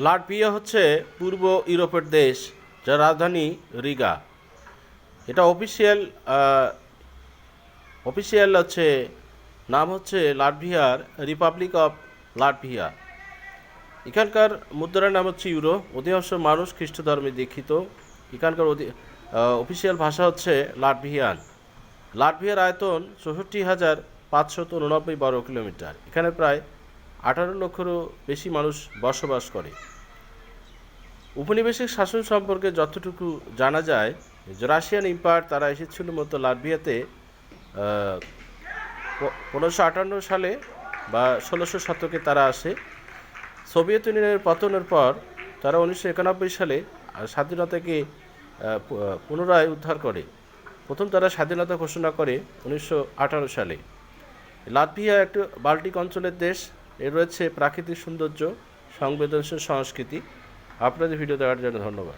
Latvia হচ্ছে পূর্ব ইউরোপের দেশ, যার রাজধানী রিগা। এটা অফিসিয়াল হচ্ছে নাম হচ্ছে লাটভিয়ার রিপাবলিক অফ লাটভিয়া। এখানকার মুদ্রার নাম হচ্ছে ইউরো। অধিকাংশ মানুষ খ্রিস্ট ধর্মে দীক্ষিত। এখানকার অফিসিয়াল ভাষা হচ্ছে লাটভিয়ান। লাটভিয়ার আয়তন 64,589 বর্গ কিলোমিটার। এখানে প্রায় 18 লক্ষেরও বেশি মানুষ বসবাস করে। উপনিবেশিক শাসন সম্পর্কে যতটুকু জানা যায়, যে রাশিয়ান এম্পায়ার তারা এসেছিল মূলত লাটভিয়াতে 1558 সালে বা 1600 শতকে তারা আসে। সোভিয়েত ইউনিয়নের পতনের পর তারা 1991 সালে স্বাধীনতাকে পুনরায় উদ্ধার করে। প্রথম তারা স্বাধীনতা ঘোষণা করে 1918 সালে। লাটভিয়া একটি বাল্টিক অঞ্চলের দেশ। এর রয়েছে প্রাকৃতিক সৌন্দর্য, সংবেদনশীল সংস্কৃতি। আপনাদের ভিডিও দেখার জন্য ধন্যবাদ।